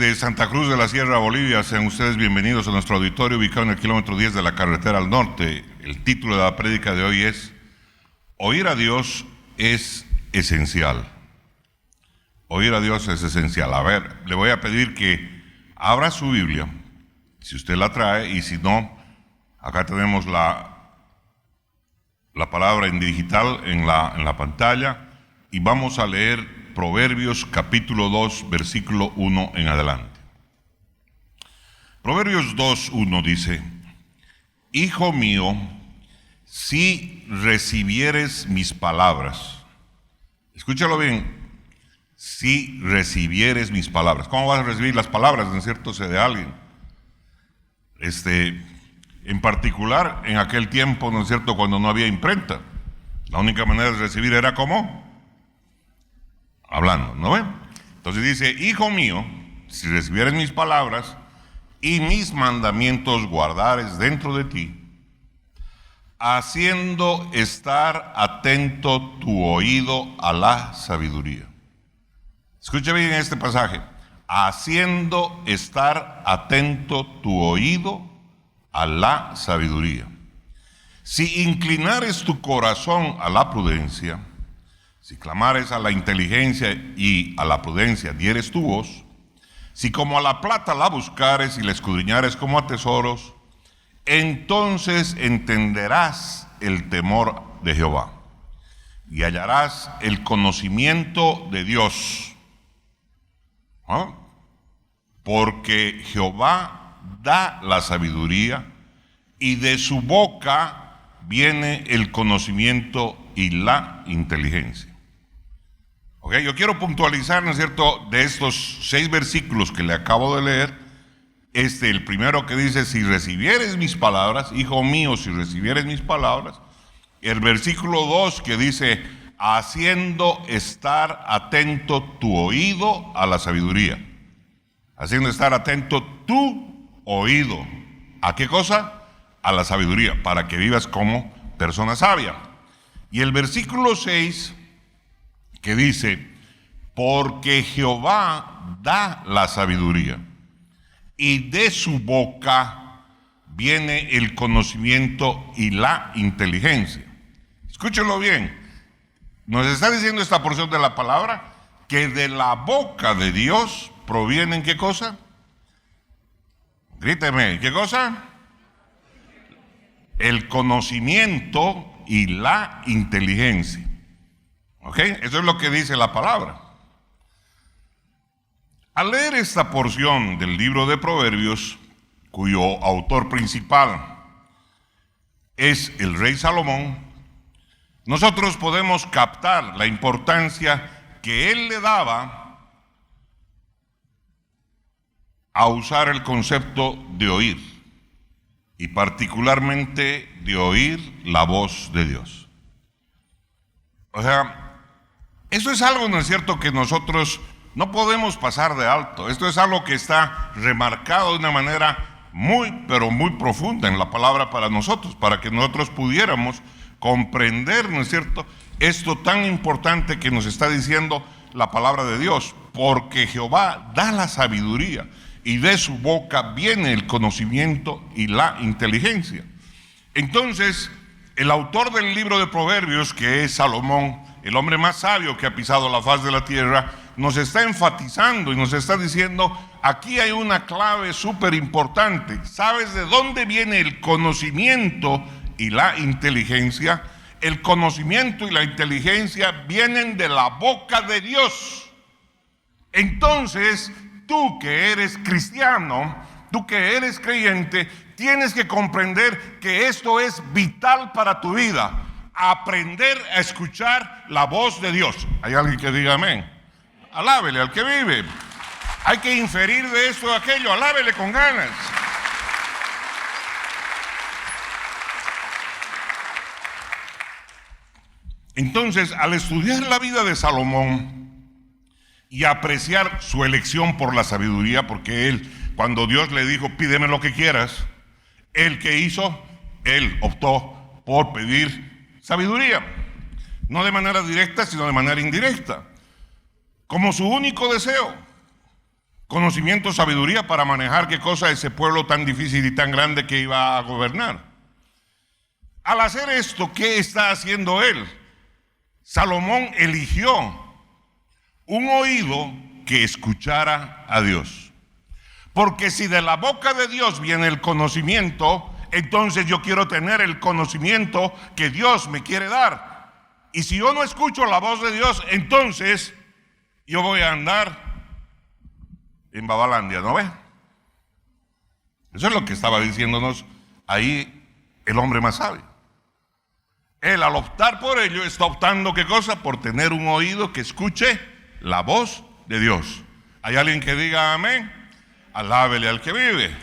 Desde Santa Cruz de la Sierra, Bolivia, sean ustedes bienvenidos a nuestro auditorio ubicado en el kilómetro 10 de la carretera al norte. El título de la prédica de hoy es Oír a Dios es esencial. Oír a Dios es esencial. A ver, le voy a pedir que abra su Biblia, si usted la trae, y si no, acá tenemos la palabra en digital en la pantalla, y vamos a leer Proverbios capítulo 2, versículo 1 en adelante. Proverbios 2:1 dice: Hijo mío, si recibieres mis palabras, escúchalo bien, si recibieres mis palabras. ¿Cómo vas a recibir las palabras, no es cierto, de alguien? En particular, en aquel tiempo, ¿no es cierto?, cuando no había imprenta, la única manera de recibir era ¿cómo? Hablando, ¿no ven? Entonces dice: Hijo mío, si recibieres mis palabras y mis mandamientos guardares dentro de ti, haciendo estar atento tu oído a la sabiduría. Escuche bien este pasaje: haciendo estar atento tu oído a la sabiduría. Si inclinares tu corazón a la prudencia, si clamares a la inteligencia y a la prudencia dieres tu voz, si como a la plata la buscares y la escudriñares como a tesoros, entonces entenderás el temor de Jehová y hallarás el conocimiento de Dios. ¿Ah? Porque Jehová da la sabiduría y de su boca viene el conocimiento y la inteligencia. Okay, yo quiero puntualizar, ¿no es cierto?, de estos 6 versículos que le acabo de leer, el primero que dice: si recibieres mis palabras, hijo mío, si recibieres mis palabras. El versículo 2 que dice: haciendo estar atento tu oído a la sabiduría. Haciendo estar atento tu oído. ¿A qué cosa? A la sabiduría, para que vivas como persona sabia. Y el versículo 6 que dice: porque Jehová da la sabiduría y de su boca viene el conocimiento y la inteligencia. Escúchenlo bien, nos está diciendo esta porción de la palabra que de la boca de Dios provienen ¿qué cosa? Gríteme, ¿qué cosa? El conocimiento y la inteligencia. ¿Ok? Eso es lo que dice la palabra. Al leer esta porción del libro de Proverbios, cuyo autor principal es el rey Salomón, nosotros podemos captar la importancia que él le daba a usar el concepto de oír, y particularmente de oír la voz de Dios. O sea, eso es algo, ¿no es cierto?, que nosotros no podemos pasar de alto. Esto es algo que está remarcado de una manera muy, pero muy profunda en la palabra para nosotros, para que nosotros pudiéramos comprender, ¿no es cierto?, esto tan importante que nos está diciendo la palabra de Dios. Porque Jehová da la sabiduría y de su boca viene el conocimiento y la inteligencia. Entonces, el autor del libro de Proverbios, que es Salomón, el hombre más sabio que ha pisado la faz de la tierra, nos está enfatizando y nos está diciendo: aquí hay una clave súper importante. ¿Sabes de dónde viene el conocimiento y la inteligencia? El conocimiento y la inteligencia vienen de la boca de Dios. Entonces, tú que eres cristiano, tú que eres creyente, tienes que comprender que esto es vital para tu vida. Aprender a escuchar la voz de Dios. ¿Hay alguien que diga amén? Alábele al que vive. Hay que inferir de esto o de aquello. Alábele con ganas. Entonces, al estudiar la vida de Salomón y apreciar su elección por la sabiduría, porque él, cuando Dios le dijo: pídeme lo que quieras, ¿él qué hizo? Él optó por pedir sabiduría, no de manera directa, sino de manera indirecta, como su único deseo, conocimiento, sabiduría para manejar qué cosa ese pueblo tan difícil y tan grande que iba a gobernar. Al hacer esto, ¿qué está haciendo él? Salomón eligió un oído que escuchara a Dios. Porque si de la boca de Dios viene el conocimiento, entonces yo quiero tener el conocimiento que Dios me quiere dar. Y si yo no escucho la voz de Dios, entonces yo voy a andar en Babalandia, ¿no ve? Eso es lo que estaba diciéndonos ahí el hombre más sabio. Él, al optar por ello, está optando, ¿qué cosa? Por tener un oído que escuche la voz de Dios. ¿Hay alguien que diga amén? Alábele al que vive.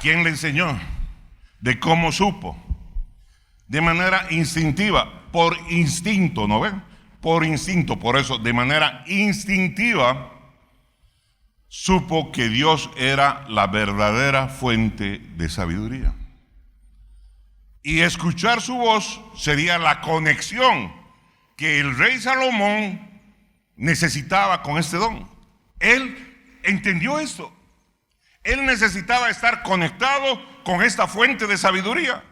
¿Quién le enseñó? ¿De cómo supo? De manera instintiva, por instinto, ¿no ven? Por instinto, por eso, de manera instintiva, supo que Dios era la verdadera fuente de sabiduría. Y escuchar su voz sería la conexión que el rey Salomón necesitaba con este don. Él entendió esto. Él necesitaba estar conectado con esta fuente de sabiduría.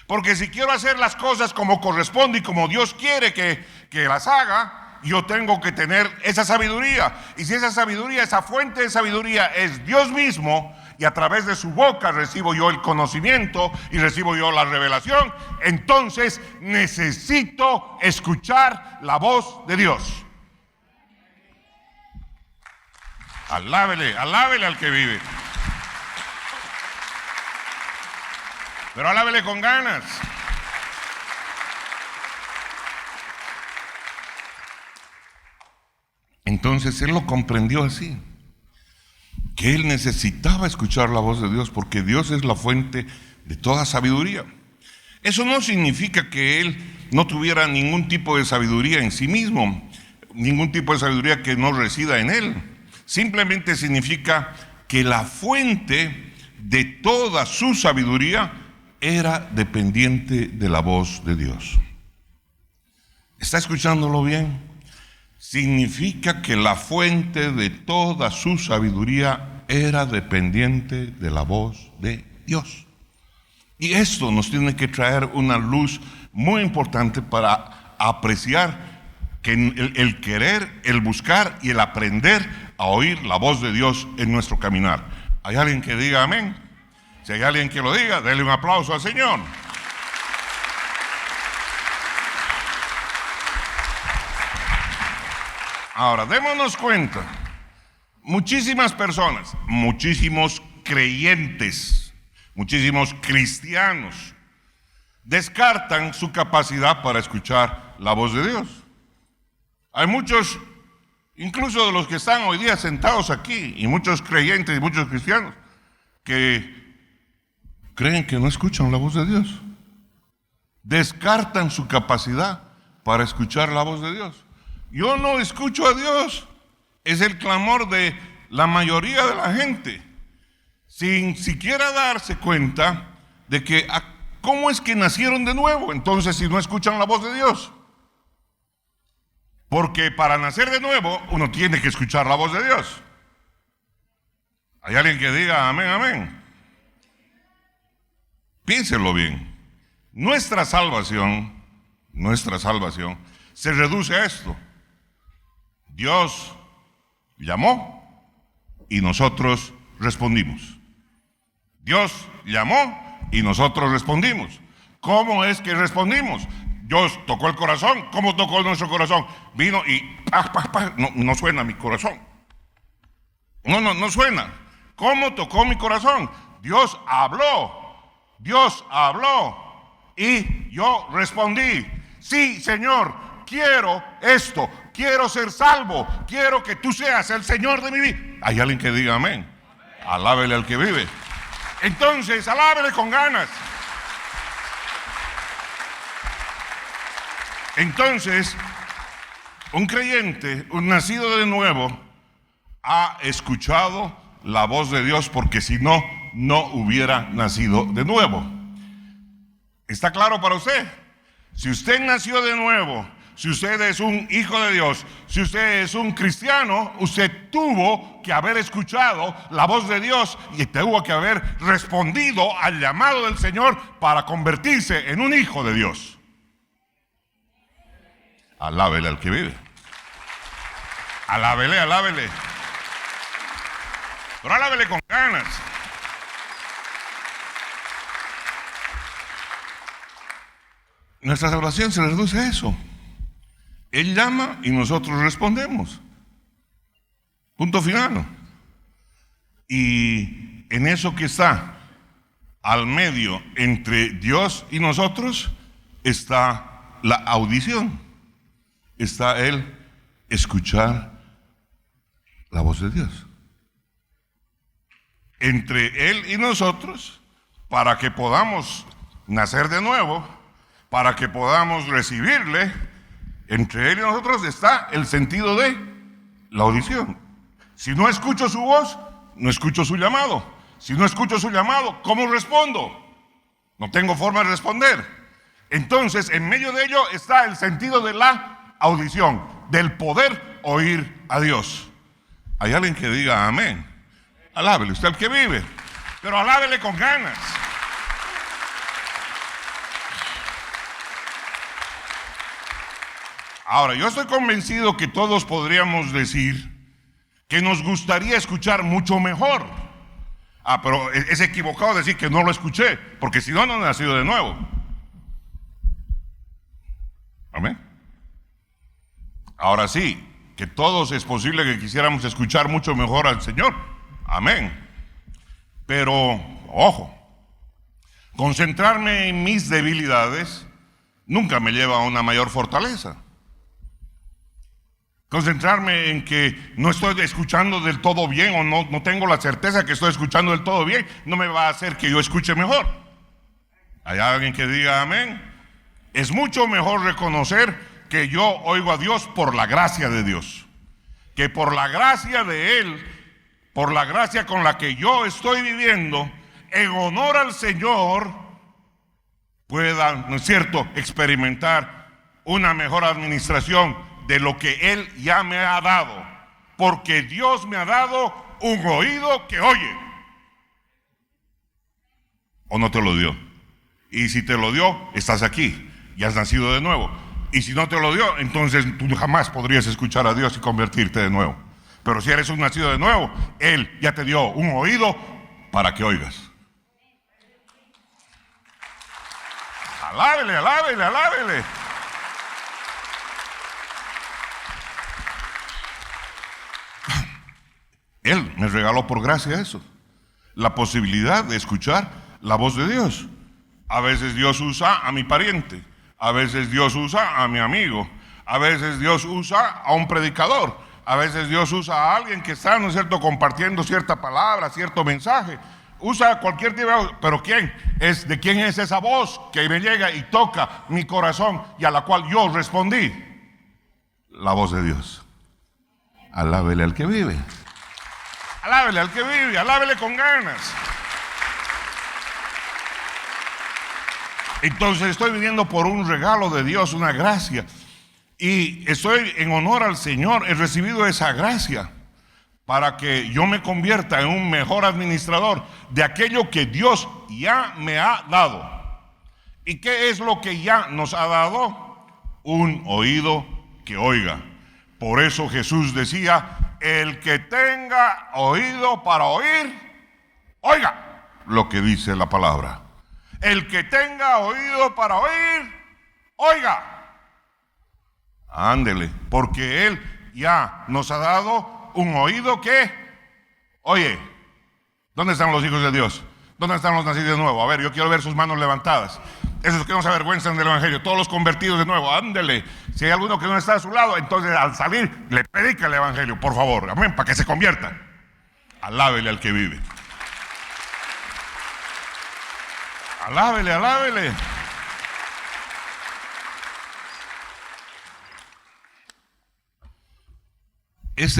Porque si quiero hacer las cosas como corresponde y como Dios quiere que las haga, yo tengo que tener esa sabiduría. Y si esa sabiduría, esa fuente de sabiduría es Dios mismo, y a través de su boca recibo yo el conocimiento y recibo yo la revelación, entonces necesito escuchar la voz de Dios. Alábele, alábele al que vive. Pero alábele con ganas. Entonces él lo comprendió así, que él necesitaba escuchar la voz de Dios porque Dios es la fuente de toda sabiduría. Eso no significa que él no tuviera ningún tipo de sabiduría en sí mismo, ningún tipo de sabiduría que no resida en él. Simplemente significa que la fuente de toda su sabiduría era dependiente de la voz de Dios. ¿Está escuchándolo bien? Significa que la fuente de toda su sabiduría era dependiente de la voz de Dios. Y esto nos tiene que traer una luz muy importante para apreciar que el querer, el buscar y el aprender a oír la voz de Dios en nuestro caminar. ¿Hay alguien que diga amén? Si hay alguien que lo diga, denle un aplauso al Señor. Ahora, démonos cuenta, muchísimas personas, muchísimos creyentes, muchísimos cristianos descartan su capacidad para escuchar la voz de Dios. Hay muchos, incluso de los que están hoy día sentados aquí, y muchos creyentes y muchos cristianos, que creen que no escuchan la voz de Dios. Descartan su capacidad para escuchar la voz de Dios. Yo no escucho a Dios. Es el clamor de la mayoría de la gente, sin siquiera darse cuenta de que ¿cómo es que nacieron de nuevo? Entonces, si no escuchan la voz de Dios. Porque para nacer de nuevo, uno tiene que escuchar la voz de Dios. ¿Hay alguien que diga amén, amén? Piénselo bien. Nuestra salvación se reduce a esto. Dios llamó y nosotros respondimos. Dios llamó y nosotros respondimos. ¿Cómo es que respondimos? Dios tocó el corazón. ¿Cómo tocó nuestro corazón? Vino y no suena mi corazón. No suena. ¿Cómo tocó mi corazón? Dios habló y yo respondí. Sí, Señor, quiero esto. Quiero ser salvo, quiero que tú seas el Señor de mi vida. ¿Hay alguien que diga amén? Alábele al que vive. Entonces, alábele con ganas. Entonces, un creyente, un nacido de nuevo, ha escuchado la voz de Dios, porque si no, no hubiera nacido de nuevo. ¿Está claro para usted? Si usted nació de nuevo, si usted es un hijo de Dios, si usted es un cristiano, usted tuvo que haber escuchado la voz de Dios y tuvo que haber respondido al llamado del Señor para convertirse en un hijo de Dios. Alábele al que vive. Alábele, alábele. Pero alábele con ganas. Nuestra salvación se reduce a eso. Él llama y nosotros respondemos. Punto final. Y en eso que está al medio entre Dios y nosotros está la audición. Está el escuchar la voz de Dios. Entre Él y nosotros, para que podamos nacer de nuevo, para que podamos recibirle, entre Él y nosotros está el sentido de la audición. Si no escucho su voz, no escucho su llamado. Si no escucho su llamado, ¿cómo respondo? No tengo forma de responder. Entonces, en medio de ello está el sentido de la audición, del poder oír a Dios. Hay alguien que diga amén. Alábele, usted el que vive, pero alábele con ganas. Ahora, yo estoy convencido que todos podríamos decir que nos gustaría escuchar mucho mejor. Pero es equivocado decir que no lo escuché, porque si no, no he nacido de nuevo. Amén. Ahora sí, que todos es posible que quisiéramos escuchar mucho mejor al Señor. Amén. Pero, ojo, concentrarme en mis debilidades nunca me lleva a una mayor fortaleza. Concentrarme en que no estoy escuchando del todo bien o no tengo la certeza que estoy escuchando del todo bien, no me va a hacer que yo escuche mejor. ¿Hay alguien que diga amén? Es mucho mejor reconocer que yo oigo a Dios por la gracia de Dios, que por la gracia de Él, por la gracia con la que yo estoy viviendo, en honor al Señor, pueda, ¿no es cierto?, experimentar una mejor administración de lo que Él ya me ha dado, porque Dios me ha dado un oído que oye. ¿O no te lo dio? Y si te lo dio, estás aquí, ya has nacido de nuevo. Y si no te lo dio, entonces tú jamás podrías escuchar a Dios y convertirte de nuevo. Pero si eres un nacido de nuevo, Él ya te dio un oído para que oigas. Alábele, alábele, alábele. Él me regaló por gracia eso, la posibilidad de escuchar la voz de Dios. A veces Dios usa a mi pariente, a veces Dios usa a mi amigo, a veces Dios usa a un predicador, a veces Dios usa a alguien que está, ¿no es cierto?, compartiendo cierta palabra, cierto mensaje. Usa cualquier tipo de... Pero ¿de quién es esa voz que me llega y toca mi corazón y a la cual yo respondí? La voz de Dios. Alábele al que vive. Alábele al que vive, alábele con ganas. Entonces estoy viviendo por un regalo de Dios, una gracia. Y estoy en honor al Señor, he recibido esa gracia para que yo me convierta en un mejor administrador de aquello que Dios ya me ha dado. ¿Y qué es lo que ya nos ha dado? Un oído que oiga. Por eso Jesús decía: el que tenga oído para oír, oiga lo que dice la palabra. El que tenga oído para oír, oiga. Ándele, porque Él ya nos ha dado un oído que oye. ¿Dónde están los hijos de Dios? ¿Dónde están los nacidos de nuevo? A ver, yo quiero ver sus manos levantadas. Esos que no se avergüenzan del Evangelio, todos los convertidos de nuevo, ándele. Si hay alguno que no está a su lado, entonces al salir le predica el Evangelio, por favor, amén, para que se convierta. Alábele al que vive. Alábele, alábele.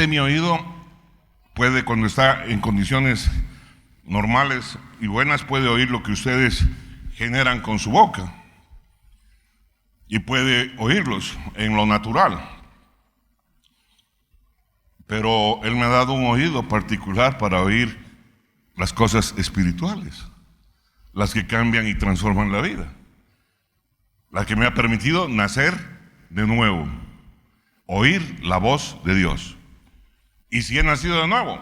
Mi oído puede, cuando está en condiciones normales y buenas, puede oír lo que ustedes generan con su boca. y puede oírlos en lo natural. Pero Él me ha dado un oído particular para oír las cosas espirituales, las que cambian y transforman la vida, la que me ha permitido nacer de nuevo, oír la voz de Dios. Y si he nacido de nuevo,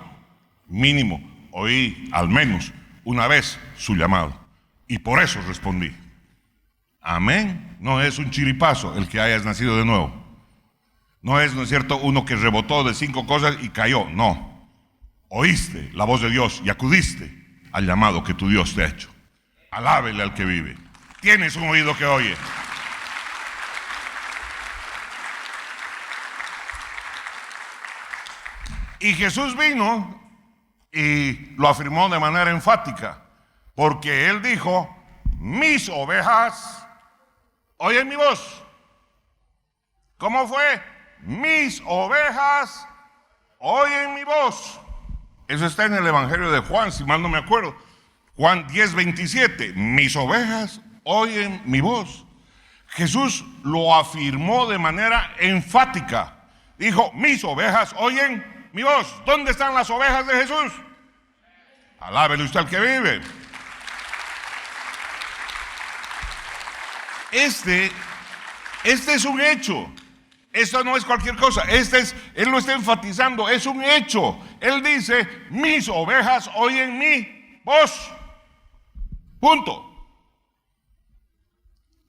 mínimo oí al menos una vez su llamado, y por eso respondí. Amén. No es un chiripazo el que hayas nacido de nuevo. No es cierto, uno que rebotó de 5 cosas y cayó. No. Oíste la voz de Dios y acudiste al llamado que tu Dios te ha hecho. Alábele al que vive. Tienes un oído que oye. Y Jesús vino y lo afirmó de manera enfática, porque Él dijo: mis ovejas oyen mi voz. ¿Cómo fue? Mis ovejas oyen mi voz. Eso está en el Evangelio de Juan, si mal no me acuerdo. Juan 10:27. Mis ovejas oyen mi voz. Jesús lo afirmó de manera enfática. Dijo: mis ovejas oyen mi voz. ¿Dónde están las ovejas de Jesús? Alábele usted al que vive. Este es un hecho. Esto no es cualquier cosa. Él lo está enfatizando, es un hecho. Él dice: mis ovejas oyen mi voz. Punto.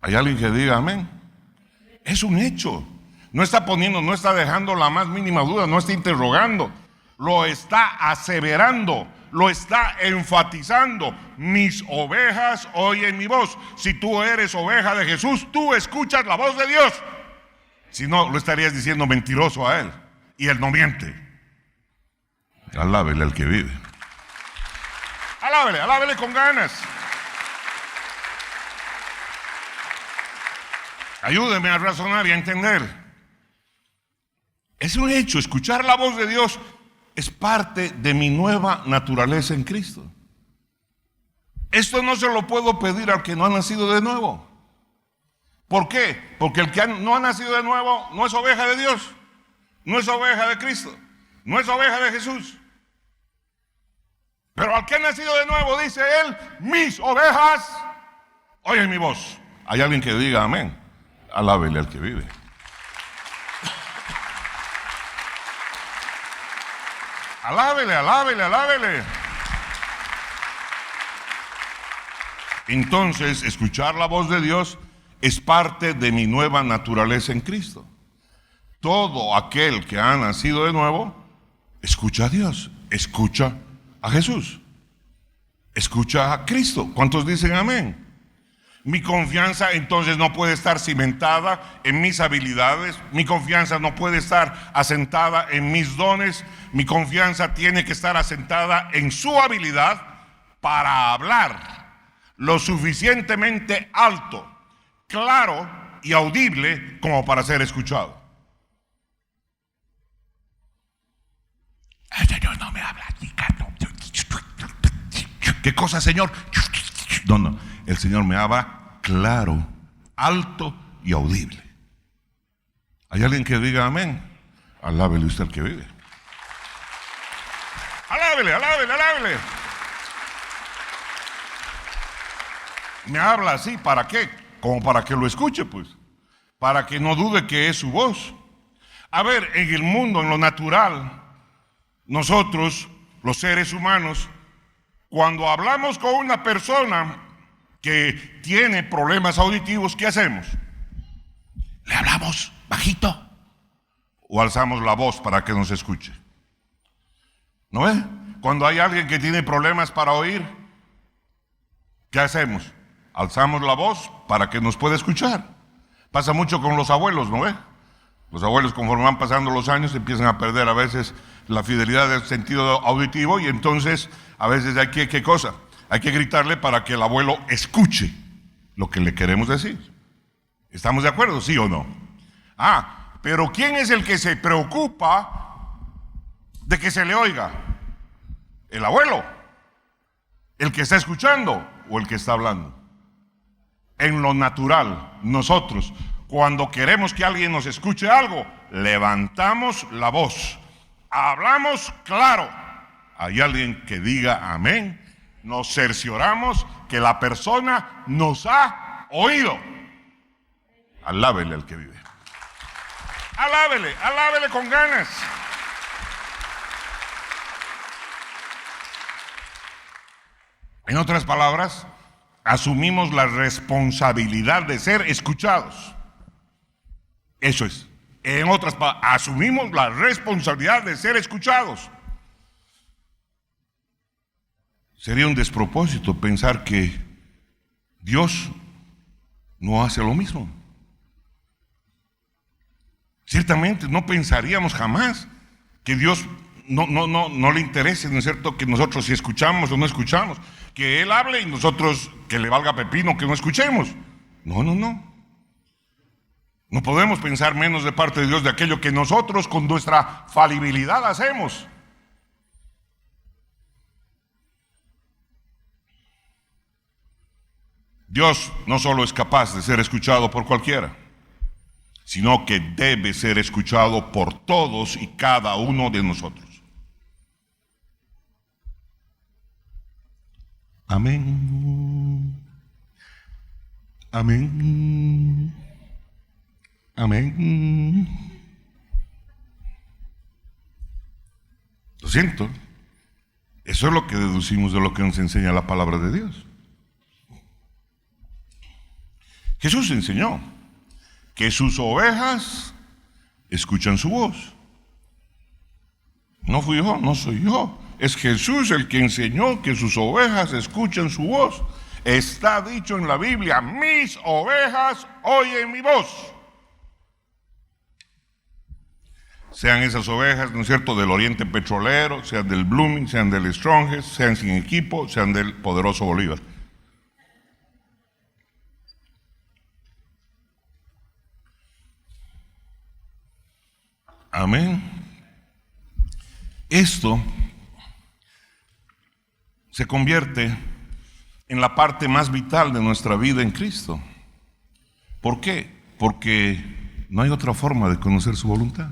¿Hay alguien que diga amén? Es un hecho. No está dejando la más mínima duda, no está interrogando. Lo está aseverando, lo está enfatizando. Mis ovejas oyen mi voz. Si tú eres oveja de Jesús, tú escuchas la voz de Dios. Si no, lo estarías diciendo mentiroso a Él. Y Él no miente. Alábele al que vive. Alábele con ganas. Ayúdeme a razonar y a entender. Es un hecho, escuchar la voz de Dios es parte de mi nueva naturaleza en Cristo. Esto no se lo puedo pedir al que no ha nacido de nuevo. ¿Por qué? Porque el que no ha nacido de nuevo no es oveja de Dios, no es oveja de Cristo, no es oveja de Jesús. Pero al que ha nacido de nuevo, dice Él: mis ovejas oyen mi voz. ¿Hay alguien que diga amén? Alábele al que vive. Alábele. Entonces, escuchar la voz de Dios es parte de mi nueva naturaleza en Cristo. Todo aquel que ha nacido de nuevo escucha a Dios, escucha a Jesús, escucha a Cristo. ¿Cuántos dicen amén? Mi confianza entonces no puede estar cimentada en mis habilidades. Mi confianza no puede estar asentada en mis dones. Mi confianza tiene que estar asentada en su habilidad para hablar lo suficientemente alto, claro y audible como para ser escuchado. El Señor no me habla. ¿Qué cosa, Señor? No. El Señor me habla claro, alto y audible. ¿Hay alguien que diga amén? Alábele usted al que vive. Alábele. Me habla así, ¿para qué? Como para que lo escuche, pues. Para que no dude que es su voz. A ver, en el mundo, en lo natural, nosotros, los seres humanos, cuando hablamos con una persona que tiene problemas auditivos, ¿qué hacemos? ¿Le hablamos bajito o alzamos la voz para que nos escuche? ¿No ve? Cuando hay alguien que tiene problemas para oír, ¿qué hacemos? Alzamos la voz para que nos pueda escuchar. Pasa mucho con los abuelos, ¿no ve? Los abuelos, conforme van pasando los años, empiezan a perder a veces la fidelidad del sentido auditivo, y entonces a veces hay que, ¿qué cosa? Hay que gritarle para que el abuelo escuche lo que le queremos decir. ¿Estamos de acuerdo? ¿Sí o no? Pero ¿quién es el que se preocupa de que se le oiga? ¿El abuelo? ¿El que está escuchando o el que está hablando? En lo natural, nosotros, cuando queremos que alguien nos escuche algo, levantamos la voz, hablamos claro. Hay alguien que diga amén. Nos cercioramos que la persona nos ha oído. Alábele al que vive. Alábele, alábele con ganas. En otras palabras, asumimos la responsabilidad de ser escuchados. Eso es. En otras palabras, asumimos la responsabilidad de ser escuchados. Sería un despropósito pensar que Dios no hace lo mismo. Ciertamente no pensaríamos jamás que Dios no le interese, ¿no es cierto?, que nosotros si escuchamos o no escuchamos, que Él hable y nosotros que le valga pepino que no escuchemos. No. No podemos pensar menos de parte de Dios de aquello que nosotros con nuestra falibilidad hacemos. Dios no solo es capaz de ser escuchado por cualquiera, sino que debe ser escuchado por todos y cada uno de nosotros. Amén. Amén. Amén. Lo siento. Eso es lo que deducimos de lo que nos enseña la palabra de Dios. Jesús enseñó que sus ovejas escuchan su voz. No fui yo, no soy yo. Es Jesús el que enseñó que sus ovejas escuchan su voz. Está dicho en la Biblia: mis ovejas oyen mi voz. Sean esas ovejas, ¿no es cierto?, del Oriente Petrolero, sean del Blooming, sean del Strongest, sean sin equipo, sean del poderoso Bolívar. Amén. Esto se convierte en la parte más vital de nuestra vida en Cristo. ¿Por qué? Porque no hay otra forma de conocer su voluntad.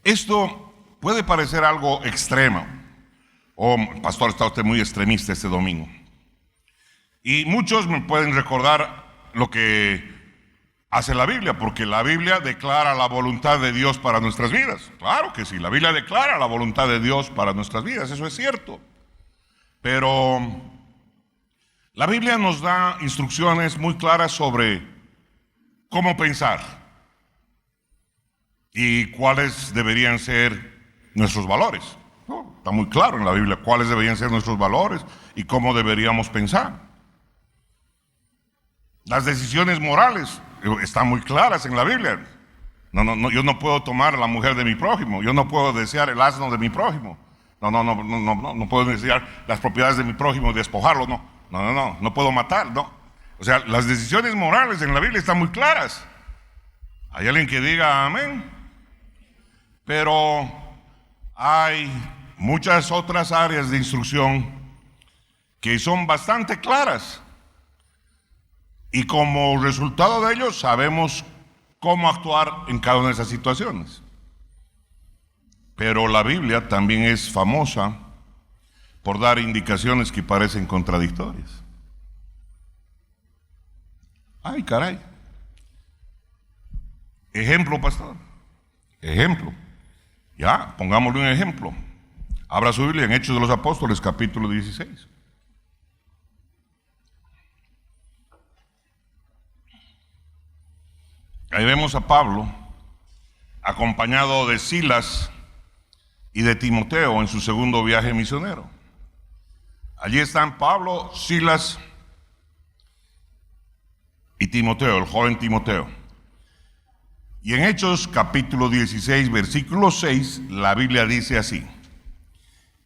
Esto puede parecer algo extremo. Pastor, está usted muy extremista este domingo. Y muchos me pueden recordar lo que hace la Biblia, porque la Biblia declara la voluntad de Dios para nuestras vidas. Claro que sí, la Biblia declara la voluntad de Dios para nuestras vidas, eso es cierto. Pero la Biblia nos da instrucciones muy claras sobre cómo pensar y cuáles deberían ser nuestros valores. Está muy claro en la Biblia cuáles deberían ser nuestros valores y cómo deberíamos pensar. Las decisiones morales están muy claras en la Biblia. Yo no puedo tomar a la mujer de mi prójimo, yo no puedo desear el asno de mi prójimo, no puedo desear las propiedades de mi prójimo y despojarlo, no puedo matar, no. O sea, las decisiones morales en la Biblia están muy claras. ¿Hay alguien que diga amén? Pero hay muchas otras áreas de instrucción que son bastante claras. Y como resultado de ello sabemos cómo actuar en cada una de esas situaciones. Pero la Biblia también es famosa por dar indicaciones que parecen contradictorias. Ay, caray. Ejemplo, pastor. Ejemplo. Ya, pongámosle un ejemplo. Abra su Biblia en Hechos de los Apóstoles, capítulo 16. Ahí vemos a Pablo acompañado de Silas y de Timoteo en su segundo viaje misionero. Allí están Pablo, Silas y Timoteo, el joven Timoteo. Y en Hechos capítulo 16, versículo 6, la Biblia dice así: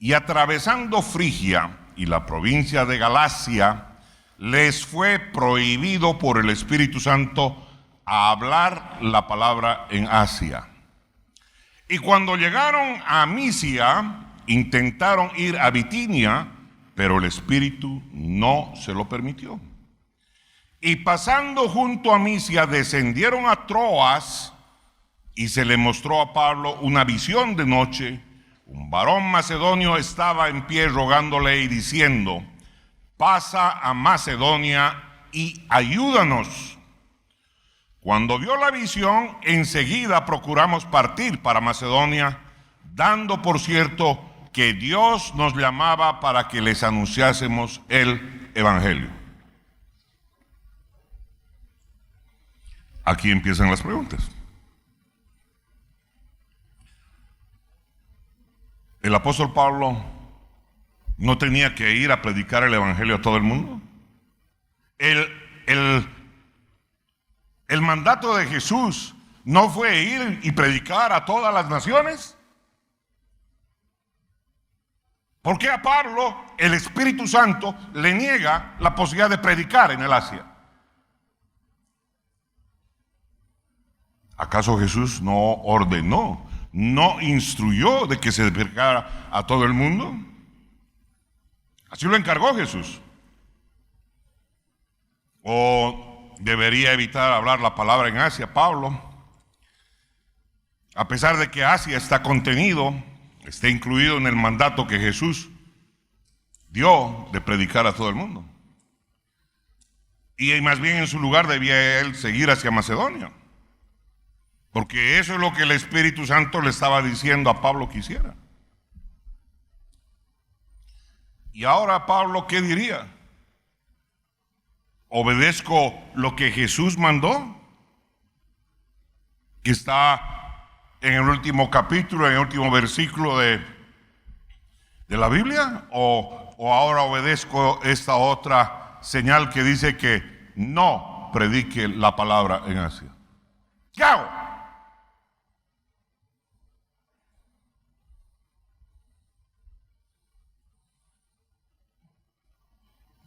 y atravesando Frigia y la provincia de Galacia, les fue prohibido por el Espíritu Santo a hablar la palabra en Asia. Y cuando llegaron a Misia, intentaron ir a Bitinia, pero el Espíritu no se lo permitió. Y pasando junto a Misia, descendieron a Troas, y se le mostró a Pablo una visión de noche. Un varón macedonio estaba en pie rogándole y diciendo: pasa a Macedonia y ayúdanos. Cuando vio la visión, enseguida procuramos partir para Macedonia, dando por cierto que Dios nos llamaba para que les anunciásemos el Evangelio. Aquí empiezan las preguntas. ¿El apóstol Pablo no tenía que ir a predicar el Evangelio a todo el mundo? El mandato de Jesús no fue ir y predicar a todas las naciones. ¿Por qué a Pablo el Espíritu Santo le niega la posibilidad de predicar en el Asia? ¿Acaso Jesús no ordenó, no instruyó de que se predicara a todo el mundo? Así lo encargó Jesús. ¿O debería evitar hablar la palabra en Asia, Pablo? A pesar de que Asia está contenido, está incluido en el mandato que Jesús dio de predicar a todo el mundo. Y más bien en su lugar debía él seguir hacia Macedonia, porque eso es lo que el Espíritu Santo le estaba diciendo a Pablo que hiciera. Y ahora Pablo, ¿qué diría? ¿Obedezco lo que Jesús mandó? Que está en el último capítulo, en el último versículo de la Biblia, o ahora obedezco esta otra señal que dice que no predique la palabra en Asia. ¿Qué hago?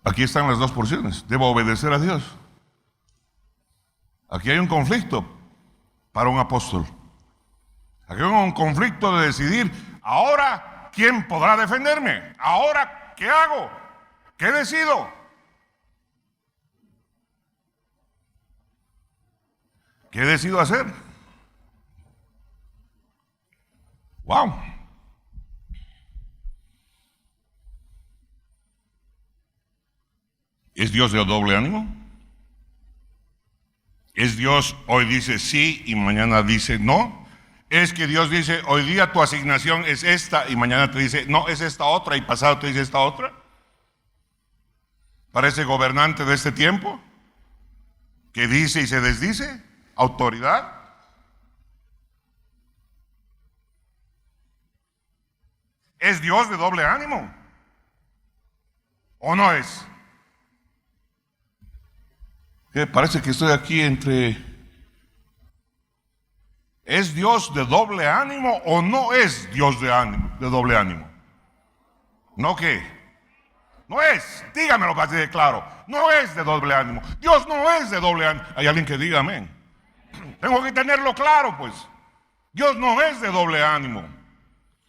Aquí están las dos porciones. Debo obedecer a Dios. Aquí hay un conflicto para un apóstol. Aquí hay un conflicto de decidir, ahora, ¿quién podrá defenderme? Ahora, ¿qué hago? ¿Qué decido? ¿Qué decido hacer? ¡Wow! ¿Es Dios de doble ánimo? ¿Es Dios hoy dice sí y mañana dice no? ¿Es que Dios dice hoy día tu asignación es esta y mañana te dice no, es esta otra y pasado te dice esta otra? ¿Parece gobernante de este tiempo que dice y se desdice? ¿Autoridad? ¿Es Dios de doble ánimo? ¿O no es? Que parece que estoy aquí entre ¿es Dios de doble ánimo o no es Dios de doble ánimo? ¿No qué? No es, dígamelo para que quede claro, no es de doble ánimo. Dios no es de doble ánimo. Hay alguien que diga amén. Tengo que tenerlo claro, pues. Dios no es de doble ánimo.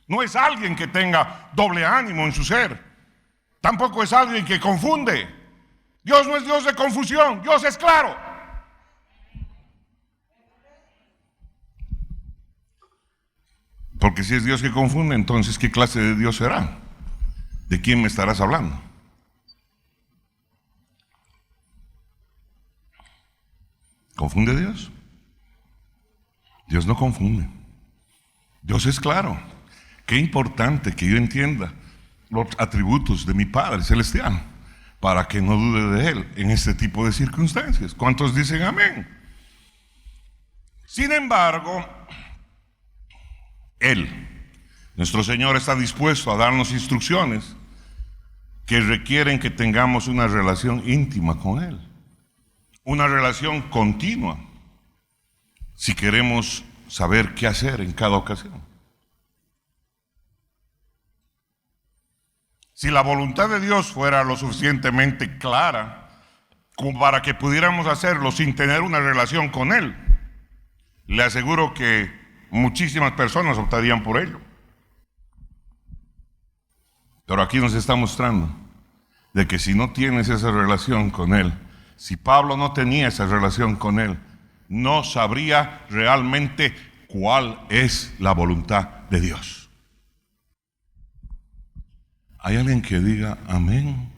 No es alguien que tenga doble ánimo en su ser. Tampoco es alguien que confunde. Dios no es Dios de confusión, Dios es claro. Porque si es Dios que confunde, entonces ¿qué clase de Dios será? ¿De quién me estarás hablando? ¿Confunde Dios? Dios no confunde. Dios es claro. Qué importante que yo entienda los atributos de mi Padre Celestial, para que no dude de Él en este tipo de circunstancias. ¿Cuántos dicen amén? Sin embargo, Él, nuestro Señor, está dispuesto a darnos instrucciones que requieren que tengamos una relación íntima con Él, una relación continua, si queremos saber qué hacer en cada ocasión. Si la voluntad de Dios fuera lo suficientemente clara como para que pudiéramos hacerlo sin tener una relación con Él, le aseguro que muchísimas personas optarían por ello. Pero aquí nos está mostrando de que si no tienes esa relación con Él, si Pablo no tenía esa relación con Él, no sabría realmente cuál es la voluntad de Dios. ¿Hay alguien que diga amén?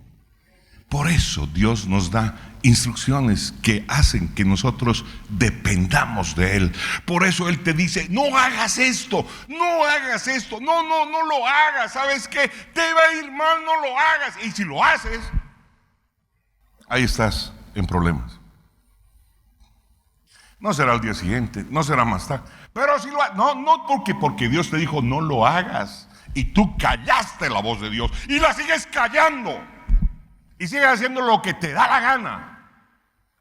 Por eso Dios nos da instrucciones que hacen que nosotros dependamos de Él. Por eso Él te dice, no hagas esto, no hagas esto, no lo hagas. ¿Sabes qué? Te va a ir mal, no lo hagas. Y si lo haces, ahí estás en problemas. No será el día siguiente, no será más tarde. Pero si lo hagas, no porque Dios te dijo no lo hagas. Y tú callaste la voz de Dios y la sigues callando. Y sigues haciendo lo que te da la gana.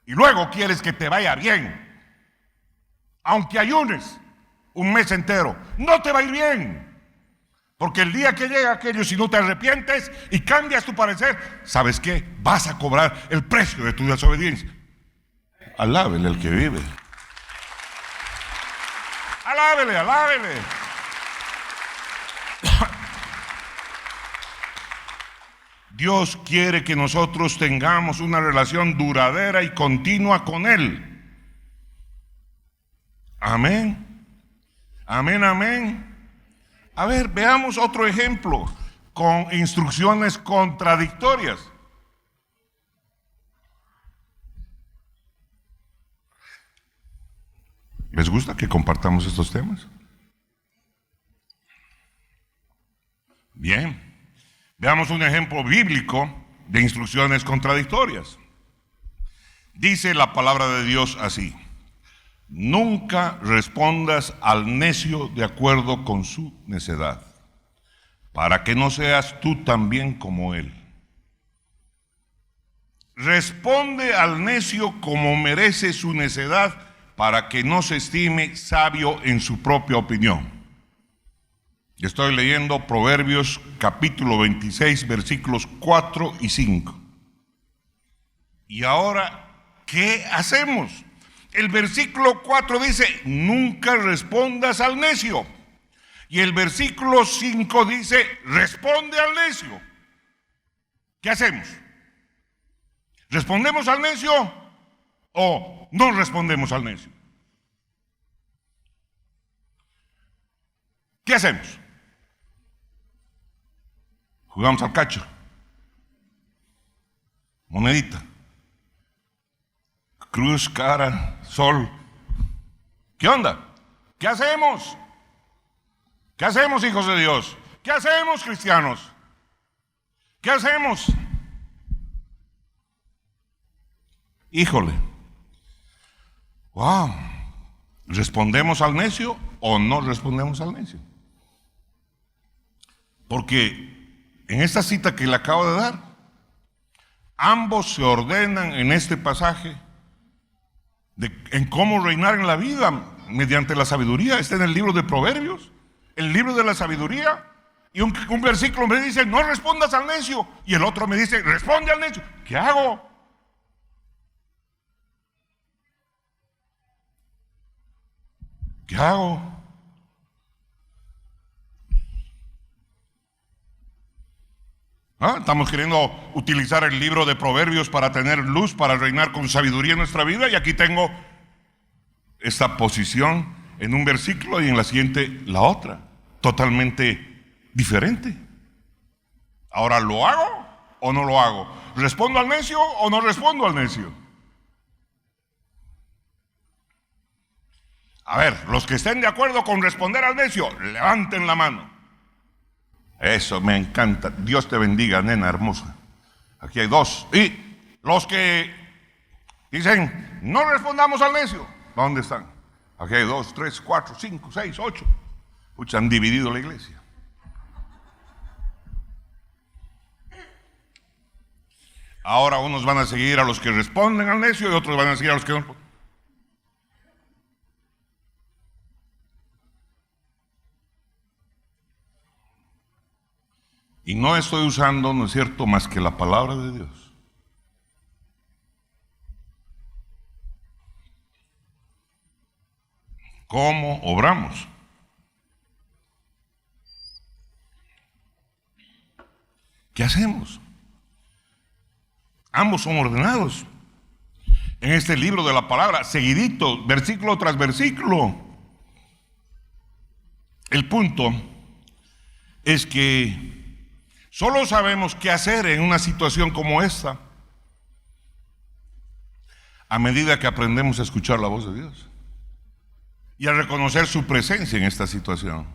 Y luego quieres que te vaya bien. Aunque ayunes un mes entero, no te va a ir bien. Porque el día que llega aquello, si no te arrepientes y cambias tu parecer, ¿sabes qué? Vas a cobrar el precio de tu desobediencia. Alábele al que vive. Alábele, alábele. Dios quiere que nosotros tengamos una relación duradera y continua con Él. Amén. Amén, amén. A ver, veamos otro ejemplo con instrucciones contradictorias. ¿Les gusta que compartamos estos temas? Bien. Veamos un ejemplo bíblico de instrucciones contradictorias. Dice la palabra de Dios así: nunca respondas al necio de acuerdo con su necedad, para que no seas tú también como él. Responde al necio como merece su necedad, para que no se estime sabio en su propia opinión. Estoy leyendo Proverbios capítulo 26, versículos 4 y 5. Y ahora, ¿qué hacemos? El versículo 4 dice, nunca respondas al necio. Y el versículo 5 dice, responde al necio. ¿Qué hacemos? ¿Respondemos al necio o no respondemos al necio? ¿Qué hacemos? Jugamos al cacho. Monedita. Cruz, cara, sol. ¿Qué onda? ¿Qué hacemos? ¿Qué hacemos, hijos de Dios? ¿Qué hacemos, cristianos? ¿Qué hacemos? Híjole. Wow. ¿Respondemos al necio o no respondemos al necio? Porque en esta cita que le acabo de dar, ambos se ordenan en este pasaje en cómo reinar en la vida mediante la sabiduría. Está en el libro de Proverbios, el libro de la sabiduría. Y un versículo me dice, no respondas al necio. Y el otro me dice, responde al necio. ¿Qué hago? ¿Qué hago? Estamos queriendo utilizar el libro de Proverbios para tener luz, para reinar con sabiduría en nuestra vida. Y aquí tengo esta posición en un versículo y en la siguiente la otra. Totalmente diferente. Ahora, ¿lo hago o no lo hago? ¿Respondo al necio o no respondo al necio? A ver, los que estén de acuerdo con responder al necio, levanten la mano. Eso me encanta. Dios te bendiga, nena hermosa. Aquí hay dos. Y los que dicen, no respondamos al necio, ¿dónde están? Aquí hay 2, 3, 4, 5, 6, 8. Pucha, han dividido la iglesia. Ahora unos van a seguir a los que responden al necio y otros van a seguir a los que no responden. Y no estoy usando, ¿no es cierto?, más que la palabra de Dios. ¿Cómo obramos? ¿Qué hacemos? Ambos son ordenados en este libro de la palabra, seguidito, versículo tras versículo. El punto es que solo sabemos qué hacer en una situación como esta a medida que aprendemos a escuchar la voz de Dios y a reconocer su presencia en esta situación.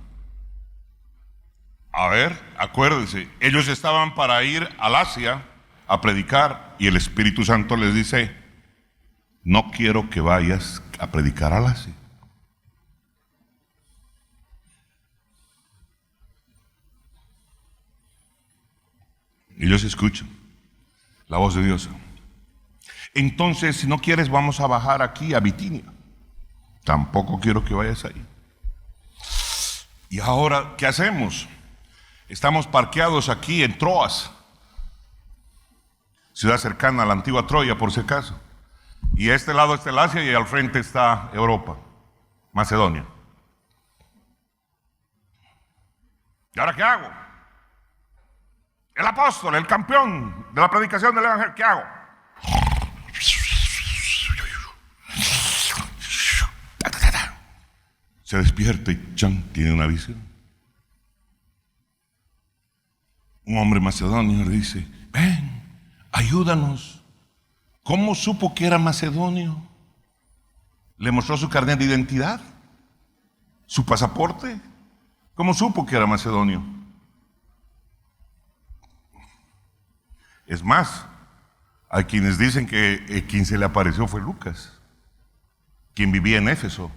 A ver, acuérdense, ellos estaban para ir al Asia a predicar y el Espíritu Santo les dice: no quiero que vayas a predicar al Asia. Ellos escuchan la voz de Dios. Entonces, si no quieres, vamos a bajar aquí a Bitinia. Tampoco quiero que vayas ahí. Y ahora, ¿qué hacemos? Estamos parqueados aquí en Troas, ciudad cercana a la antigua Troya, por si acaso. Y a este lado está el Asia y al frente está Europa, Macedonia. ¿Y ahora qué hago? El apóstol, el campeón de la predicación del evangelio, ¿qué hago? Se despierta y tiene una visión. Un hombre macedonio le dice: ven, ayúdanos. ¿Cómo supo que era macedonio? ¿Le mostró su carnet de identidad? ¿Su pasaporte? ¿Cómo supo que era macedonio? Es más, hay quienes dicen que quien se le apareció fue Lucas, quien vivía en Éfeso.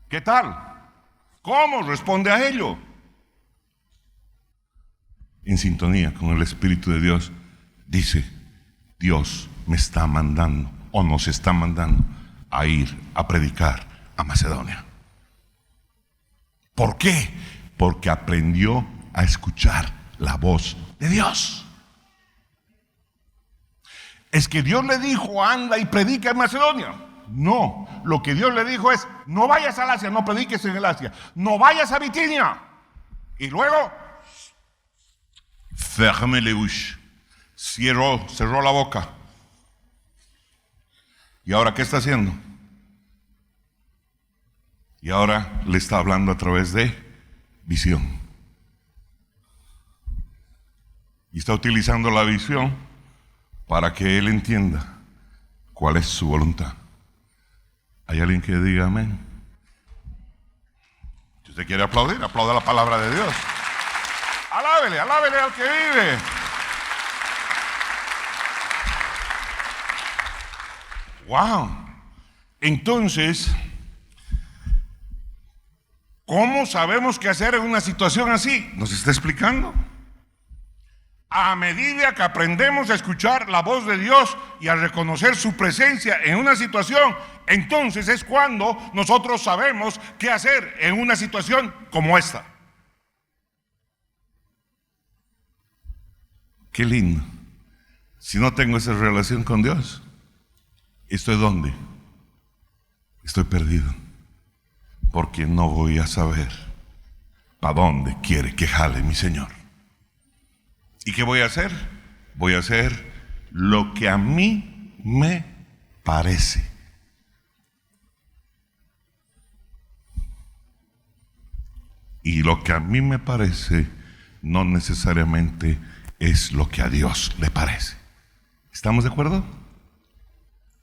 ¿Qué tal? ¿Cómo responde a ello? En sintonía con el Espíritu de Dios, dice: Dios me está mandando o nos está mandando a ir a predicar a Macedonia. ¿Por qué? Porque aprendió a escuchar la voz de Dios. ¿Es que Dios le dijo anda y predica en Macedonia? No, lo que Dios le dijo es: no vayas al Asia, no prediques en el Asia, no vayas a Bitinia. Y luego, ferme les bouches, cerró la boca. ¿Y ahora qué está haciendo? Y ahora le está hablando a través de visión. Y está utilizando la visión para que él entienda cuál es su voluntad. ¿Hay alguien que diga amén? Si usted quiere aplaudir, aplauda la palabra de Dios. Alábele, alábele al que vive. Wow. Entonces, ¿cómo sabemos qué hacer en una situación así? Nos está explicando. A medida que aprendemos a escuchar la voz de Dios y a reconocer su presencia en una situación, entonces es cuando nosotros sabemos qué hacer en una situación como esta. Qué lindo. Si no tengo esa relación con Dios, ¿estoy dónde? Estoy perdido, porque no voy a saber para dónde quiere que jale mi Señor. ¿Y qué voy a hacer? Voy a hacer lo que a mí me parece. Y lo que a mí me parece no necesariamente es lo que a Dios le parece. ¿Estamos de acuerdo?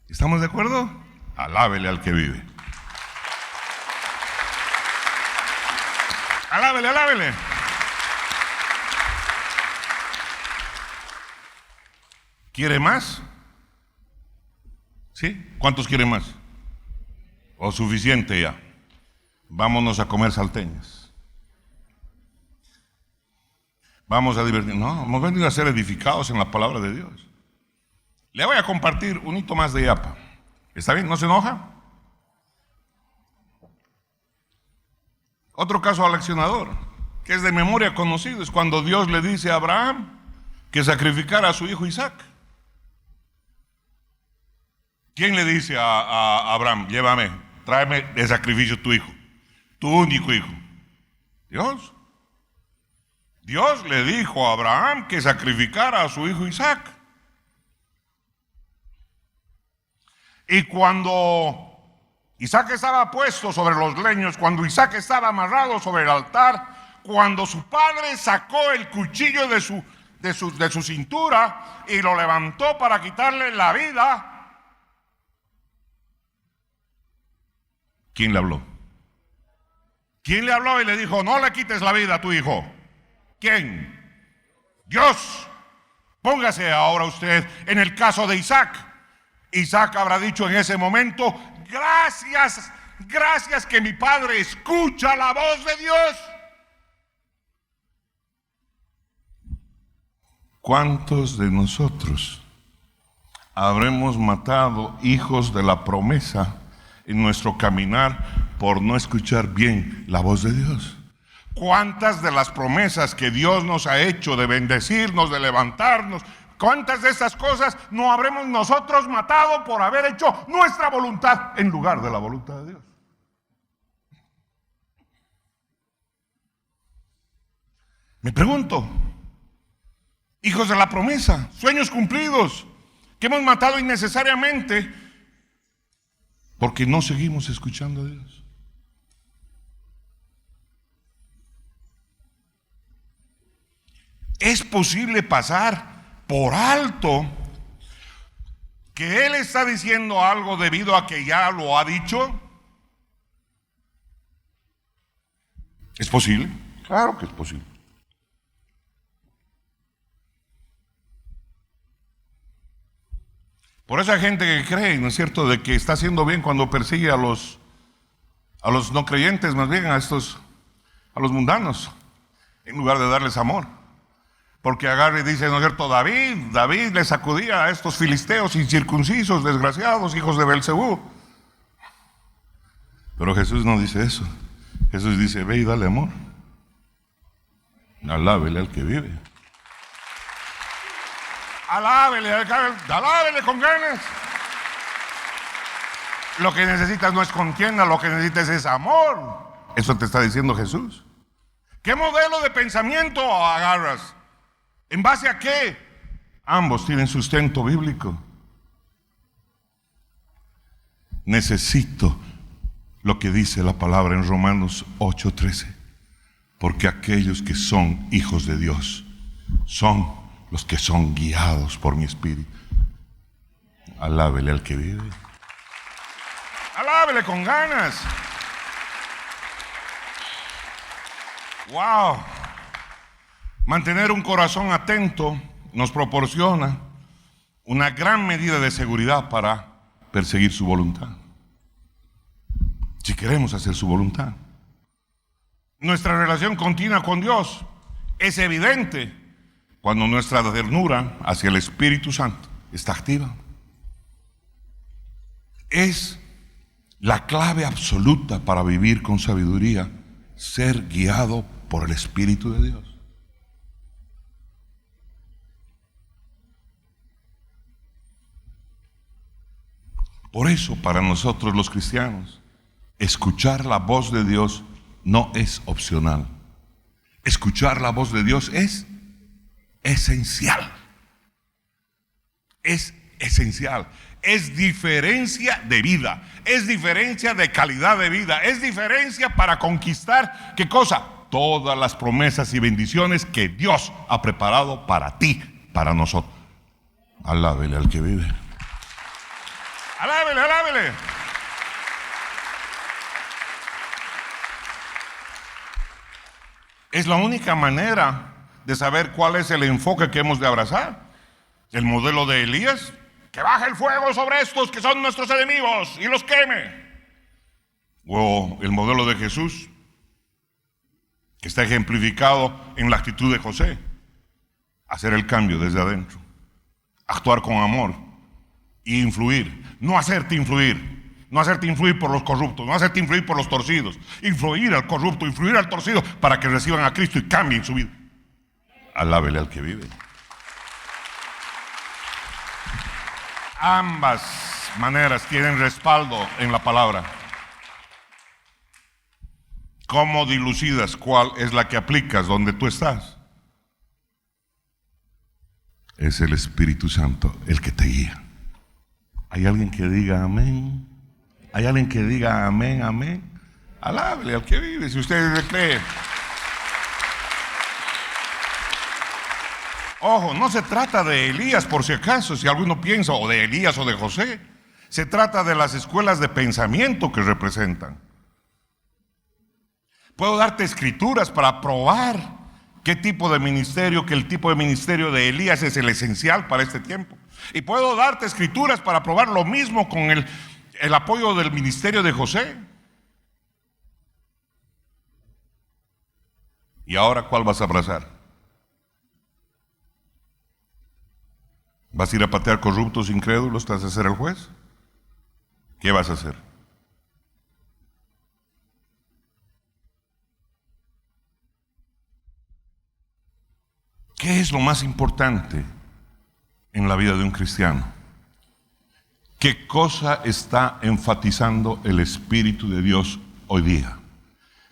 ¿Estamos de acuerdo? Alábele al que vive. Alábele, alábele. ¿Quiere más? ¿Sí? ¿Cuántos quieren más? ¿O suficiente ya? Vámonos a comer salteñas. Vamos a divertirnos. No, hemos venido a ser edificados en la palabra de Dios. Le voy a compartir un hito más de yapa. ¿Está bien? ¿No se enoja? Otro caso aleccionador, que es de memoria conocido, es cuando Dios le dice a Abraham que sacrificara a su hijo Isaac. ¿Quién le dice a Abraham: llévame, tráeme de sacrificio tu hijo, tu único hijo? Dios. Dios le dijo a Abraham que sacrificara a su hijo Isaac. Y cuando Isaac estaba puesto sobre los leños, cuando Isaac estaba amarrado sobre el altar, cuando su padre sacó el cuchillo de su cintura y lo levantó para quitarle la vida, ¿quién le habló? ¿Quién le habló y le dijo, no le quites la vida a tu hijo? ¿Quién? Dios. Póngase ahora usted en el caso de Isaac. Isaac habrá dicho en ese momento, gracias, gracias que mi padre escucha la voz de Dios. ¿Cuántos de nosotros habremos matado hijos de la promesa en nuestro caminar por no escuchar bien la voz de Dios? ¿Cuántas de las promesas que Dios nos ha hecho de bendecirnos, de levantarnos, cuántas de esas cosas no habremos nosotros matado por haber hecho nuestra voluntad en lugar de la voluntad de Dios? Me pregunto, hijos de la promesa, sueños cumplidos, que hemos matado innecesariamente porque no seguimos escuchando a Dios. Es posible pasar por alto que Él está diciendo algo debido a que ya lo ha dicho. ¿Es posible? Claro que es posible. Por esa gente que cree, ¿no es cierto?, de que está haciendo bien cuando persigue a los no creyentes, más bien a los mundanos, en lugar de darles amor. Porque agarra y dice, ¿no es cierto?, David le sacudía a estos filisteos incircuncisos, desgraciados, hijos de Belcebú. Pero Jesús no dice eso. Jesús dice, ve y dale amor. Alábele al que vive. Alábele con ganas. Lo que necesitas no es contienda, lo que necesitas es amor. Eso te está diciendo Jesús. ¿Qué modelo de pensamiento agarras? ¿En base a qué? Ambos tienen sustento bíblico. Necesito lo que dice la palabra en Romanos 8:13. Porque aquellos que son hijos de Dios son los que son guiados por mi espíritu. Alábele al que vive. Alábele con ganas. Wow. Mantener un corazón atento nos proporciona una gran medida de seguridad para perseguir su voluntad. Si queremos hacer su voluntad. Nuestra relación continua con Dios es evidente cuando nuestra ternura hacia el Espíritu Santo está activa. Es la clave absoluta para vivir con sabiduría, ser guiado por el Espíritu de Dios. Por eso, para nosotros los cristianos, escuchar la voz de Dios no es opcional. Escuchar la voz de Dios es esencial. Es esencial. Es diferencia de vida. Es diferencia de calidad de vida. Es diferencia para conquistar, ¿qué cosa? Todas las promesas y bendiciones que Dios ha preparado para ti, para nosotros. Alábele al que vive. Alábele, alábele. Es la única manera de saber cuál es el enfoque que hemos de abrazar. El modelo de Elías, que baje el fuego sobre estos que son nuestros enemigos y los queme. O el modelo de Jesús, que está ejemplificado en la actitud de José. Hacer el cambio desde adentro. Actuar con amor e influir. No hacerte influir. No hacerte influir por los corruptos, no hacerte influir por los torcidos. Influir al corrupto, influir al torcido para que reciban a Cristo y cambien su vida. Alábele al que vive. Ambas maneras tienen respaldo en la palabra. ¿Cómo dilucidas cuál es la que aplicas donde tú estás? Es el Espíritu Santo el que te guía. ¿Hay alguien que diga amén? ¿Hay alguien que diga amén, amén? Alábele al que vive, si usted le cree. Ojo, no se trata de Elías, por si acaso, si alguno piensa, o de Elías o de José. Se trata de las escuelas de pensamiento que representan. Puedo darte escrituras para probar qué tipo de ministerio, que el tipo de ministerio de Elías es el esencial para este tiempo. Y puedo darte escrituras para probar lo mismo con el apoyo del ministerio de José. ¿Y ahora cuál vas a abrazar? ¿Vas a ir a patear corruptos incrédulos? ¿Te vas a ser el juez? ¿Qué vas a hacer? ¿Qué es lo más importante en la vida de un cristiano? ¿Qué cosa está enfatizando el Espíritu de Dios hoy día?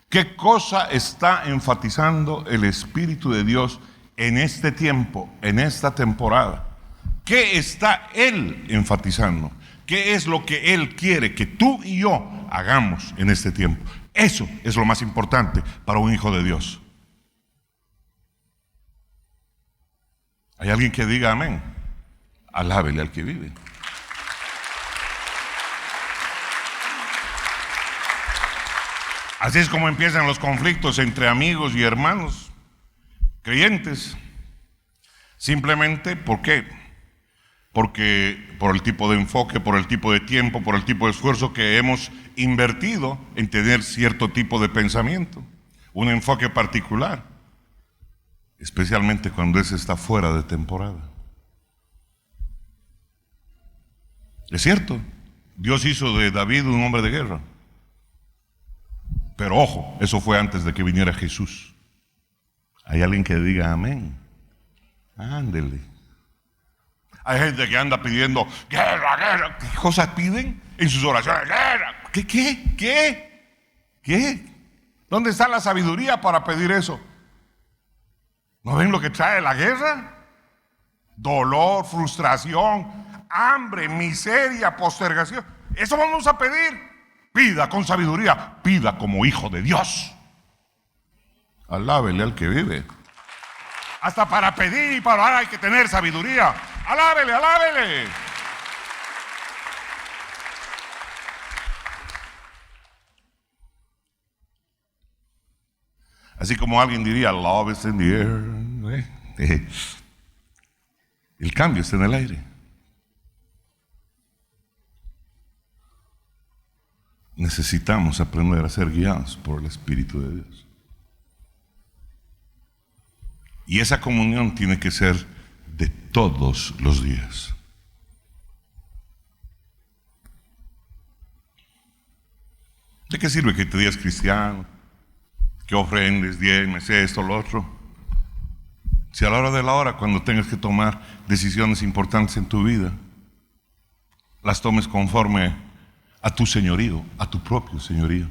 ¿Qué cosa está enfatizando el Espíritu de Dios en este tiempo, en esta temporada? ¿Qué está Él enfatizando? ¿Qué es lo que Él quiere que tú y yo hagamos en este tiempo? Eso es lo más importante para un hijo de Dios. ¿Hay alguien que diga amén? Alábele al que vive. Así es como empiezan los conflictos entre amigos y hermanos creyentes. Simplemente, ¿por qué? Porque por el tipo de enfoque, por el tipo de tiempo, por el tipo de esfuerzo que hemos invertido en tener cierto tipo de pensamiento, un enfoque particular, especialmente cuando ese está fuera de temporada. Es cierto, Dios hizo de David un hombre de guerra, pero ojo, eso fue antes de que viniera Jesús. ¿Hay alguien que diga amén? Ándele. Hay gente que anda pidiendo guerra, guerra. ¿Qué cosas piden en sus oraciones? Guerra. ¿Qué? ¿Dónde está la sabiduría para pedir eso? ¿No ven lo que trae la guerra? Dolor, frustración, hambre, miseria, postergación. Eso vamos a pedir. Pida con sabiduría, pida como hijo de Dios. Alábele al que vive. Hasta para pedir y para orar hay que tener sabiduría. Alábele, alábele. Así como alguien diría, love is in the air. El cambio está en el aire. Necesitamos aprender a ser guiados por el Espíritu de Dios. Y esa comunión tiene que ser de todos los días. ¿De qué sirve que te digas cristiano, que ofrendes, diezmes, esto, lo otro? Si a la hora de la hora, cuando tengas que tomar decisiones importantes en tu vida, las tomes conforme a tu señorío, a tu propio señorío,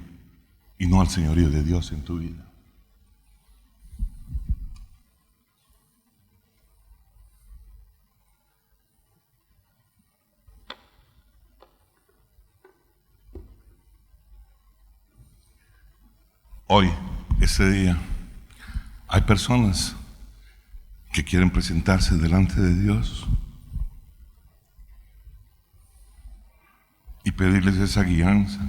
y no al señorío de Dios en tu vida. Hoy, ese día, hay personas que quieren presentarse delante de Dios y pedirles esa guianza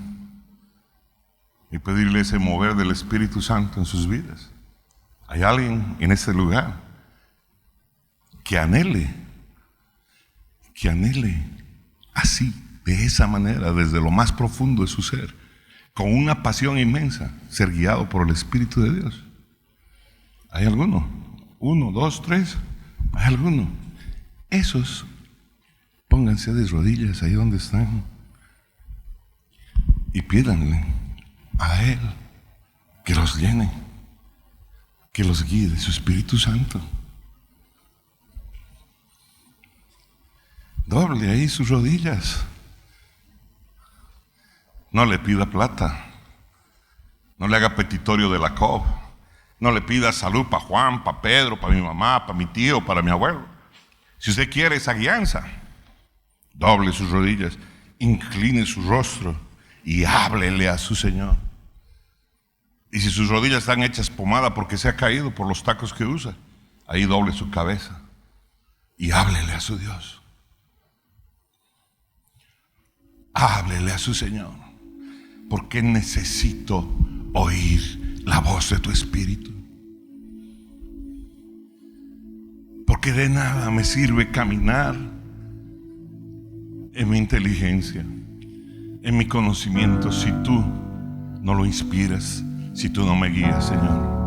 y pedirle ese mover del Espíritu Santo en sus vidas. Hay alguien en ese lugar que anhele así, de esa manera, desde lo más profundo de su ser, con una pasión inmensa, ser guiado por el Espíritu de Dios. ¿Hay alguno? 1, 2, 3. ¿Hay alguno? Esos, pónganse de rodillas ahí donde están y pídanle a Él que los llene, que los guíe de su Espíritu Santo. Doble ahí sus rodillas. No le pida plata, No le haga petitorio de la COP. No le pida salud para Juan, para Pedro, para mi mamá, para mi tío, para mi abuelo. Si usted quiere esa guianza, doble sus rodillas, incline su rostro y háblele a su Señor. Y si sus rodillas están hechas pomada porque se ha caído por los tacos que usa, ahí doble su cabeza y háblele a su Dios. Háblele a su Señor, porque necesito oír la voz de tu Espíritu. Porque de nada me sirve caminar en mi inteligencia, en mi conocimiento, si tú no lo inspiras, si tú no me guías, Señor.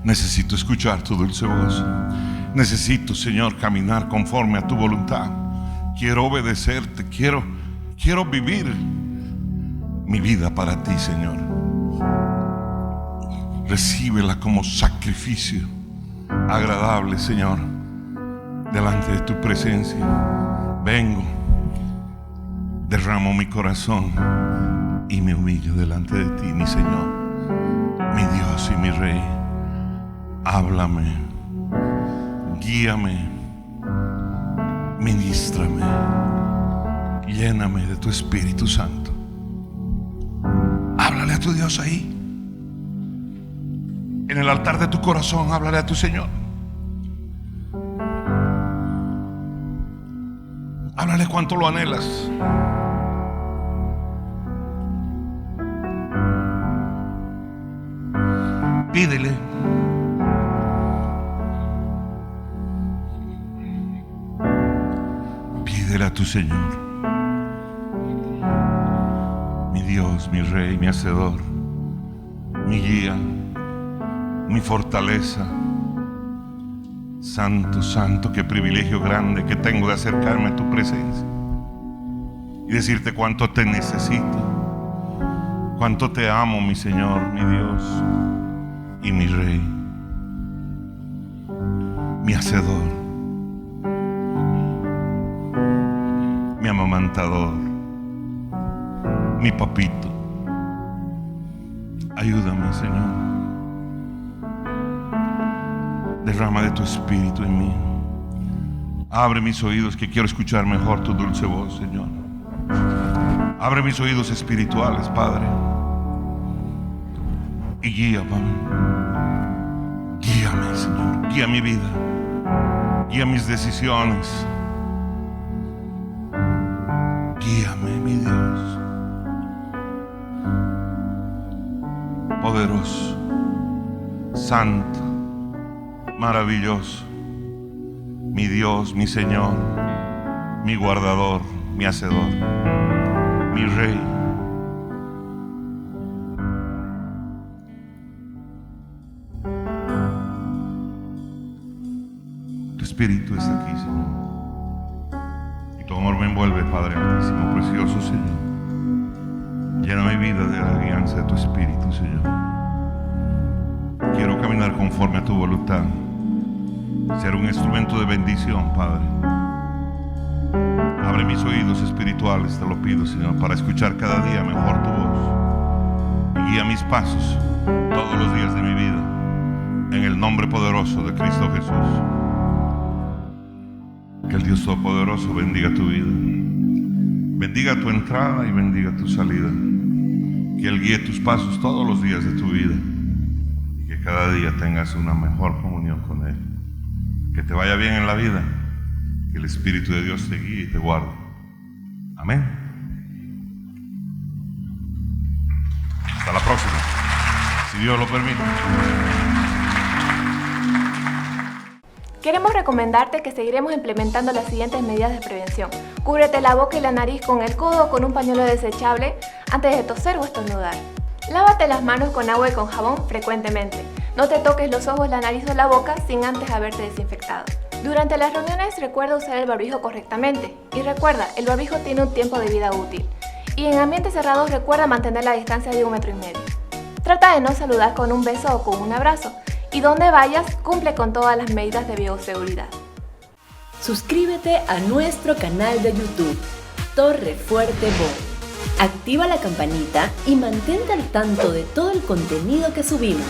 Necesito escuchar tu dulce voz. Necesito, Señor, caminar conforme a tu voluntad. Quiero obedecerte, quiero vivir mi vida para ti, Señor. Recíbela como sacrificio agradable, Señor, delante de tu presencia. Vengo, derramo mi corazón y me humillo delante de ti, mi Señor, mi Dios y mi Rey. Háblame, guíame, ministrame, lléname de tu Espíritu Santo. Háblale a tu Dios ahí. En el altar de tu corazón, háblale a tu Señor. Háblale cuánto lo anhelas. Pídele. Pídele a tu Señor. Mi Dios, mi Rey, mi Hacedor, mi guía, mi fortaleza. Santo, santo, qué privilegio grande que tengo de acercarme a tu presencia y decirte cuánto te necesito, cuánto te amo, mi Señor, mi Dios y mi Rey, mi Hacedor, mi amamantador, mi papito. Ayúdame, Señor. Derrama de tu Espíritu en mí. Abre mis oídos, que quiero escuchar mejor tu dulce voz, Señor. Abre mis oídos espirituales, Padre, y guíame. Guíame, Señor. Guía mi vida. Guía mis decisiones. Guíame, mi Dios. Poderoso, santo, maravilloso, mi Dios, mi Señor, mi guardador, mi Hacedor, mi Rey. Tu Espíritu está aquí, Señor, y tu amor me envuelve, Padre Altísimo, precioso Señor. Llena mi vida de la guianza de tu Espíritu, Señor. Quiero caminar conforme a tu voluntad, ser un instrumento de bendición, Padre. Abre mis oídos espirituales, te lo pido, Señor, para escuchar cada día mejor tu voz. Y guía mis pasos todos los días de mi vida, en el nombre poderoso de Cristo Jesús. Que el Dios Todopoderoso bendiga tu vida, bendiga tu entrada y bendiga tu salida. Que Él guíe tus pasos todos los días de tu vida, y que cada día tengas una mejor comunión con Él. Que te vaya bien en la vida, que el Espíritu de Dios te guíe y te guarde. Amén. Hasta la próxima, si Dios lo permite. Queremos recomendarte que seguiremos implementando las siguientes medidas de prevención. Cúbrete la boca y la nariz con el codo o con un pañuelo desechable antes de toser o estornudar. Lávate las manos con agua y con jabón frecuentemente. No te toques los ojos, la nariz o la boca sin antes haberte desinfectado. Durante las reuniones recuerda usar el barbijo correctamente. Y recuerda, el barbijo tiene un tiempo de vida útil. Y en ambientes cerrados recuerda mantener la distancia de 1,5 metros. Trata de no saludar con un beso o con un abrazo. Y donde vayas, cumple con todas las medidas de bioseguridad. Suscríbete a nuestro canal de YouTube, Torre Fuerte Voz. Activa la campanita y mantente al tanto de todo el contenido que subimos.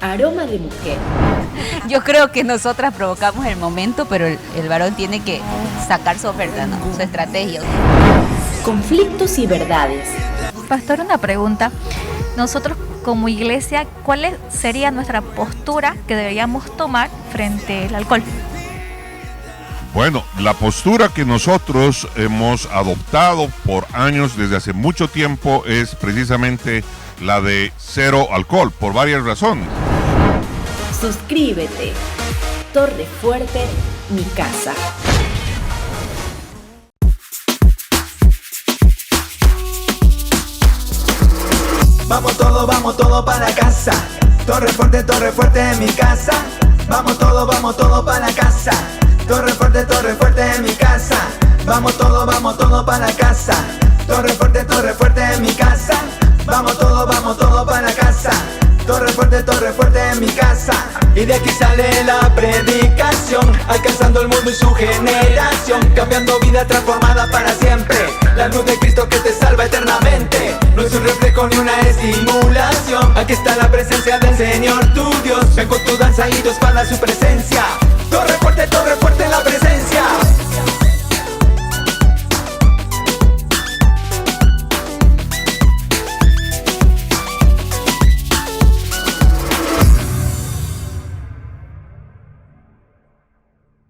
Aroma de mujer. Yo creo que nosotras provocamos el momento, pero el varón tiene que sacar su oferta, ¿no? Su estrategia. Conflictos y verdades. Pastor, una pregunta. Nosotros como iglesia, ¿cuál sería nuestra postura que deberíamos tomar frente al alcohol? Bueno, la postura que nosotros hemos adoptado por años, desde hace mucho tiempo, es precisamente la de cero alcohol, por varias razones. Suscríbete. Torre Fuerte, mi casa. Vamos todo para casa. Torre fuerte en mi casa. Vamos todo para casa. Torre fuerte en mi casa. Vamos todo para casa. Torre fuerte en mi casa. Vamos todo para casa. Torre fuerte en mi casa. Y de aquí sale la predicación, alcanzando el mundo y su generación, cambiando vida transformada para siempre. La luz de Cristo que te salva eternamente. No es un reflejo ni una estimulación. Aquí está la presencia del Señor tu Dios. Ven con tu danza y tu espada a su presencia. Torre fuerte en la presencia.